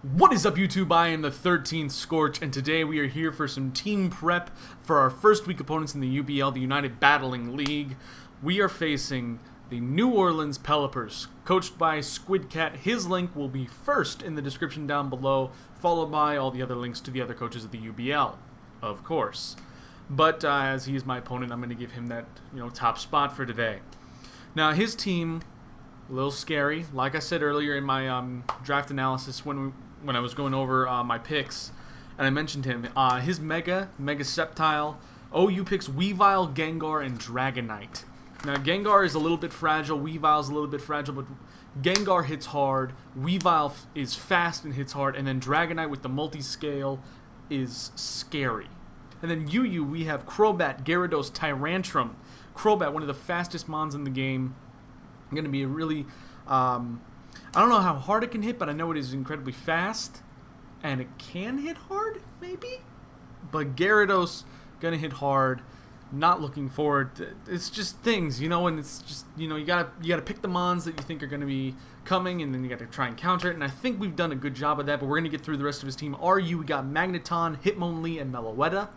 What is up, YouTube? I am the 13th Scorch, and today we are here for some team prep for our first week opponents in the UBL, the United Battling League. We are facing the New Orleans Pelippers, coached by Squidcat. His link will be first in the description down below, followed by all the other links to the other coaches of the UBL, of course. But as he is my opponent, I'm going to give him that top spot for today. Now, his team, a little scary. Like I said earlier in my draft analysis when I was going over my picks, and I mentioned him, his Mega Sceptile, OU picks Weavile, Gengar, and Dragonite. Now, Gengar is a little bit fragile, Weavile is a little bit fragile, but Gengar hits hard, Weavile is fast and hits hard, and then Dragonite with the multi-scale is scary. And then UU, we have Crobat, Gyarados, Tyrantrum. Crobat, one of the fastest mons in the game. Going to be a really, I don't know how hard it can hit, but I know it is incredibly fast, and it can hit hard, maybe? But Gyarados, going to hit hard, not looking forward. It's just things, and it's just, you gotta pick the mons that you think are going to be coming, and then you got to try and counter it, and I think we've done a good job of that, but we're going to get through the rest of his team. RU, we got Magneton, Hitmonlee, and Meloetta.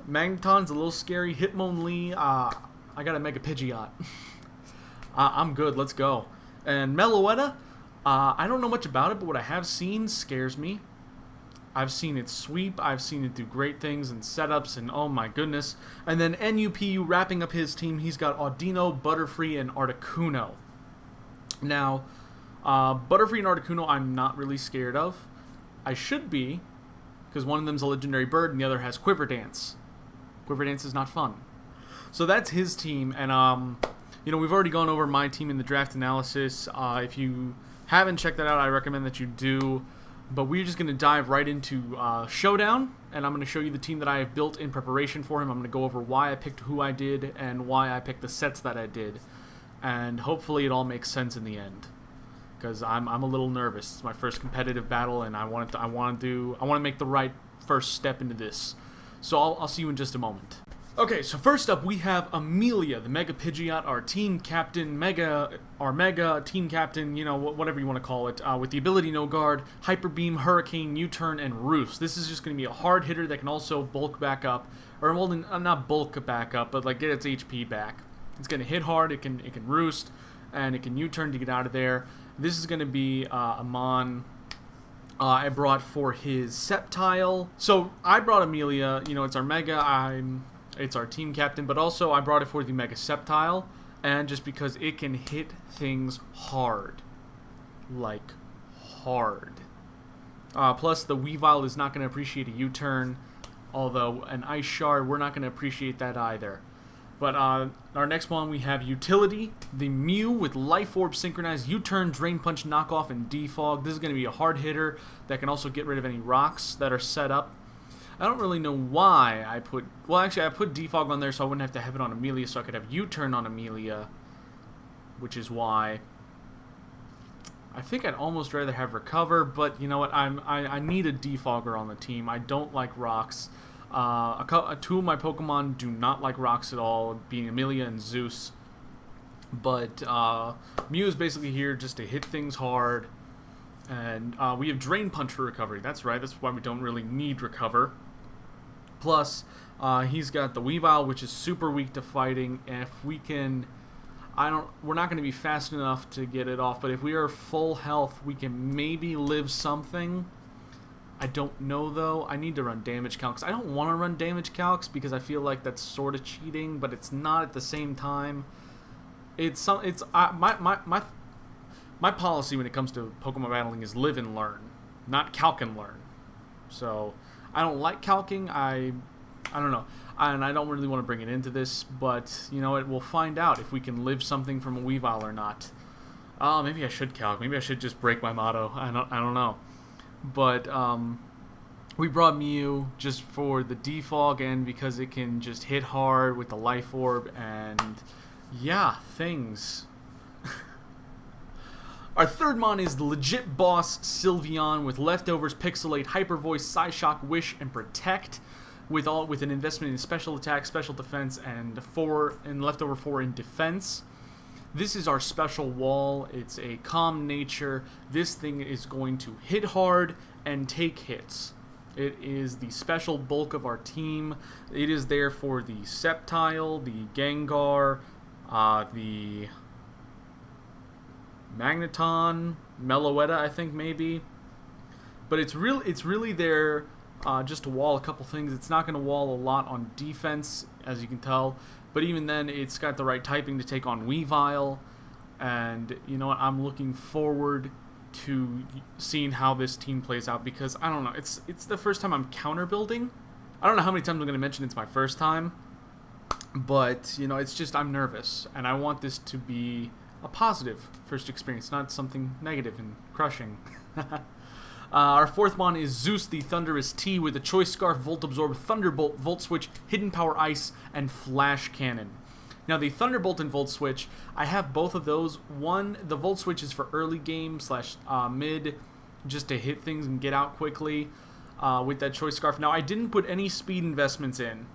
Magneton's a little scary. Hitmonlee, I got a Mega Pidgeot. I'm good. Let's go. And Meloetta, I don't know much about it, but what I have seen scares me. I've seen it sweep. I've seen it do great things and setups, and oh my goodness. And then NUPU wrapping up his team. He's got Audino, Butterfree, and Articuno. Now, Butterfree and Articuno I'm not really scared of. I should be, because one of them's a legendary bird and the other has Quiver Dance. Quiver Dance is not fun. So that's his team, and we've already gone over my team in the draft analysis. If you haven't checked that out, I recommend that you do. But we're just going to dive right into Showdown, and I'm going to show you the team that I have built in preparation for him. I'm going to go over why I picked who I did and why I picked the sets that I did, and hopefully it all makes sense in the end. Because I'm a little nervous. It's my first competitive battle, and I want to make the right first step into this. So I'll see you in just a moment. Okay, so first up we have Amelia, the Mega Pidgeot, our team captain, our Mega team captain, whatever you want to call it, with the ability No Guard, Hyper Beam, Hurricane, U-Turn, and Roost. This is just going to be a hard hitter that can also bulk back up, or well, not bulk back up, but like get its HP back. It's going to hit hard, it can Roost, and it can U-Turn to get out of there. This is going to be a mon I brought for his Sceptile. So I brought Amelia, it's our Mega, it's our team captain, but also I brought it for the Mega Sceptile, and just because it can hit things hard. Like, hard. Plus, the Weavile is not going to appreciate a U-turn, although an Ice Shard, we're not going to appreciate that either. But our next one, we have Utility, the Mew with Life Orb Synchronized, U-Turn, Drain Punch, Knockoff, and Defog. This is going to be a hard hitter that can also get rid of any rocks that are set up. I don't really know why I put... Well, actually, I put Defog on there so I wouldn't have to have it on Amelia, so I could have U-Turn on Amelia, which is why. I think I'd almost rather have Recover, but you know what? I need a Defogger on the team. I don't like rocks. Two of my Pokemon do not like rocks at all, being Amelia and Zeus. But Mew is basically here just to hit things hard. And we have Drain Punch for recovery. That's right, that's why we don't really need Recover. Plus, he's got the Weavile, which is super weak to fighting. And if we can... we're not going to be fast enough to get it off, but if we are full health, we can maybe live something. I don't know, though. I need to run damage calcs. I don't want to run damage calcs because I feel like that's sort of cheating, but it's not at the same time. My policy when it comes to Pokemon battling is live and learn, not calc and learn. So I don't like calcing. I don't know, and I don't really want to bring it into this, but we'll find out if we can live something from a Weavile or not. Maybe I should calc. Maybe I should just break my motto. I don't know. But we brought Mew just for the defog and because it can just hit hard with the Life Orb and yeah, things. Our third mon is the legit boss Sylveon with leftovers, Pixelate, Hyper Voice, Psyshock, Wish, and Protect, with an investment in special attack, special defense, and leftover 4 in defense. This is our special wall. It's a calm nature. This thing is going to hit hard and take hits. It is the special bulk of our team. It is there for the Sceptile, the Gengar, the Magneton, Meloetta, I think maybe. But it's really there just to wall a couple things. It's not going to wall a lot on defense, as you can tell. But even then, it's got the right typing to take on Weavile. And you know what? I'm looking forward to seeing how this team plays out, because I don't know. It's the first time I'm counter building. I don't know how many times I'm going to mention it's my first time. But, you know, it's just I'm nervous. And I want this to be a positive first experience, not something negative and crushing. Our fourth mon is Zeus the Thunderous T with a Choice Scarf, Volt Absorb, Thunderbolt, Volt Switch, Hidden Power Ice, and Flash Cannon. Now the Thunderbolt and Volt Switch, I have both of those. One, the Volt Switch is for early game / mid, just to hit things and get out quickly with that Choice Scarf. Now I didn't put any speed investments in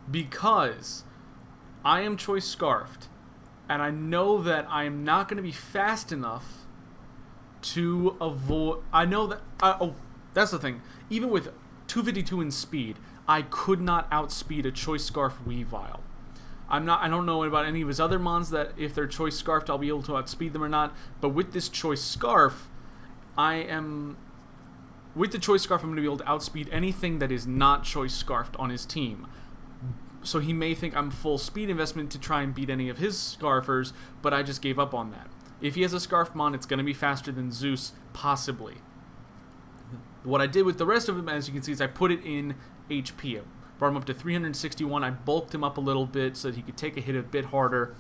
because I am Choice Scarfed, and I know that I am not going to be fast enough to avoid. I know that. Oh, that's the thing. Even with 252 in speed, I could not outspeed a Choice Scarf Weavile. I don't know about any of his other mons that if they're Choice Scarfed, I'll be able to outspeed them or not. But with this Choice Scarf, with the Choice Scarf, I'm going to be able to outspeed anything that is not Choice Scarfed on his team. So he may think I'm full speed investment to try and beat any of his Scarfers, but I just gave up on that. If he has a Scarf Mon, it's going to be faster than Zeus, possibly. What I did with the rest of him, as you can see, is I put it in HP. I brought him up to 361. I bulked him up a little bit so that he could take a hit a bit harder.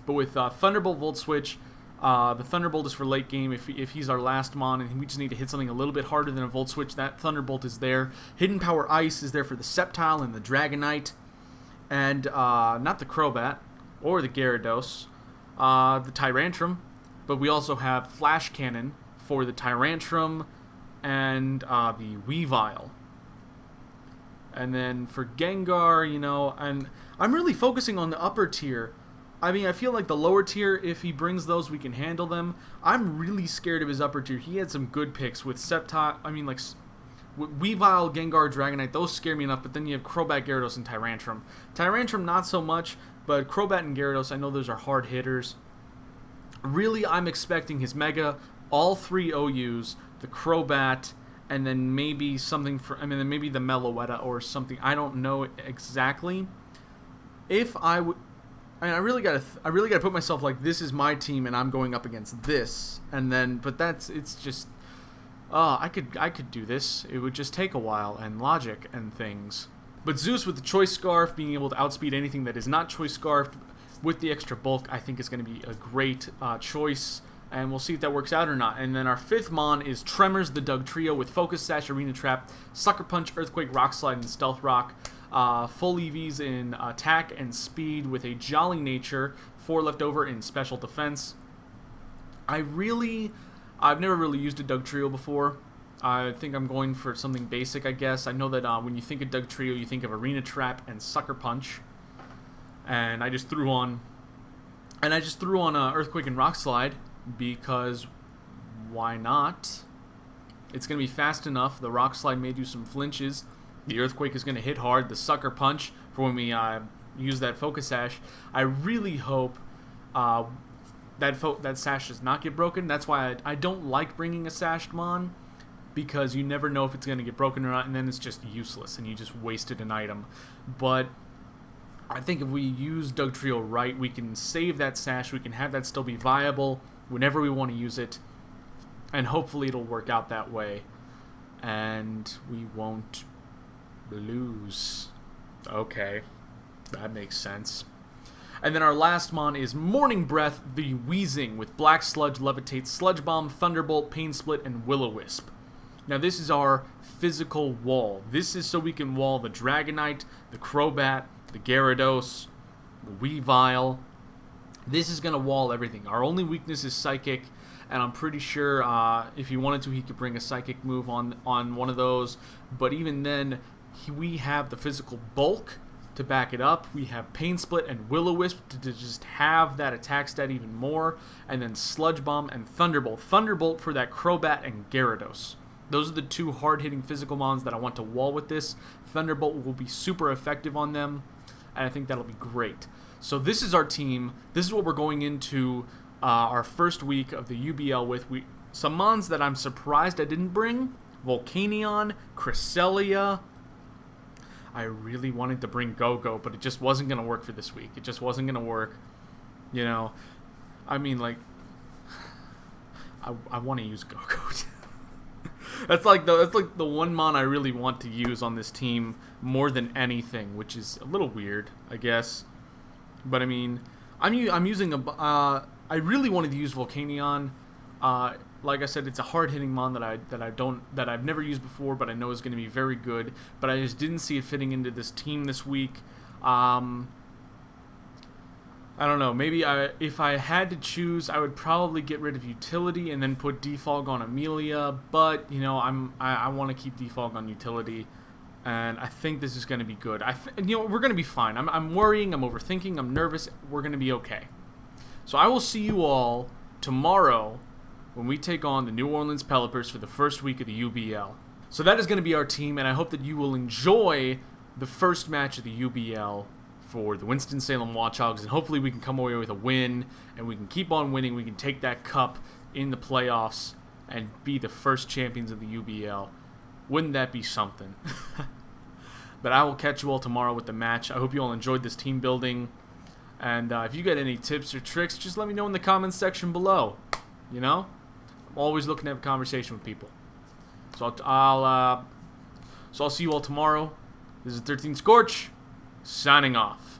But with Thunderbolt, Volt Switch, the Thunderbolt is for late game. If he's our last Mon and we just need to hit something a little bit harder than a Volt Switch, that Thunderbolt is there. Hidden Power Ice is there for the Sceptile and the Dragonite. And not the Crobat or the Gyarados, the Tyrantrum. But we also have Flash Cannon for the Tyrantrum and the Weavile. And then for Gengar, you know, and I'm really focusing on the upper tier. I mean, I feel like the lower tier, if he brings those, we can handle them. I'm really scared of his upper tier. He had some good picks with Sceptile. I mean, like Weavile, Gengar, Dragonite, those scare me enough. But then you have Crobat, Gyarados, and Tyrantrum. Tyrantrum, not so much, but Crobat and Gyarados, I know those are hard hitters. Really, I'm expecting his Mega, all 3 OUs, the Crobat, and then maybe something then maybe the Meloetta or something. I don't know exactly. If I would, I really gotta put myself like, this is my team and I'm going up against this, and then, but it's just, I could do this. It would just take a while and logic and things. But Zeus with the Choice Scarf, being able to outspeed anything that is not Choice Scarfed, with the extra bulk, I think is going to be a great choice, and we'll see if that works out or not. And then our fifth mon is Tremors, the Doug Trio, with Focus Sash, Arena Trap, Sucker Punch, Earthquake, Rock Slide, and Stealth Rock. Full EVs in attack and speed with a Jolly Nature, 4 left over in special defense. I've never really used a Doug Trio before. I think I'm going for something basic, I guess. I know that when you think of Doug Trio, you think of Arena Trap and Sucker Punch. And I just threw on Earthquake and Rock Slide because why not? It's going to be fast enough. The Rock Slide may do some flinches. The Earthquake is going to hit hard. The Sucker Punch for when we use that Focus Sash. I really hope that Sash does not get broken. That's why I don't like bringing a Sashed Mon, because you never know if it's going to get broken or not, and then it's just useless and you just wasted an item. But I think if we use Doug Trio right, we can save that Sash, we can have that still be viable whenever we want to use it, and hopefully it'll work out that way, and we won't lose. Okay, that makes sense. And then our last mon is Morning Breath, the Weezing, with Black Sludge, Levitate, Sludge Bomb, Thunderbolt, Pain Split, and Will-O-Wisp. Now this is our physical wall. This is so we can wall the Dragonite, the Crobat, the Gyarados, the Weavile. This is going to wall everything. Our only weakness is Psychic, and I'm pretty sure if he wanted to, he could bring a Psychic move on one of those. But even then, we have the physical bulk to back it up. We have Pain Split and Will-O-Wisp to just have that attack stat even more. And then Sludge Bomb and Thunderbolt. Thunderbolt for that Crobat and Gyarados. Those are the two hard-hitting physical mons that I want to wall with this. Thunderbolt will be super effective on them, and I think that'll be great. So this is our team. This is what we're going into our first week of the UBL with. Some mons that I'm surprised I didn't bring. Volcanion, Cresselia. I really wanted to bring Go-Go, but it just wasn't going to work for this week. It just wasn't going to work. You know, I mean, like, I want to use Go-Go. That's like the one mon I really want to use on this team more than anything, which is a little weird, I guess. But I mean, I'm using I really wanted to use Volcanion. Like I said, it's a hard-hitting mon that I've never used before, but I know is going to be very good. But I just didn't see it fitting into this team this week. I don't know. Maybe if I had to choose, I would probably get rid of Utility and then put Defog on Amelia. But you know, I want to keep Defog on Utility, and I think this is going to be good. We're going to be fine. I'm worrying. I'm overthinking. I'm nervous. We're going to be okay. So I will see you all tomorrow when we take on the New Orleans Pelippers for the first week of the UBL. So that is going to be our team, and I hope that you will enjoy the first match of the UBL for the Winston-Salem Watchogs, and hopefully we can come away with a win, and we can keep on winning. We can take that cup in the playoffs and be the first champions of the UBL. Wouldn't that be something? But I will catch you all tomorrow with the match. I hope you all enjoyed this team building, and if you got any tips or tricks, just let me know in the comments section below. You know, I'm always looking to have a conversation with people. So I'll see you all tomorrow. This is XIIIth Scorch, signing off.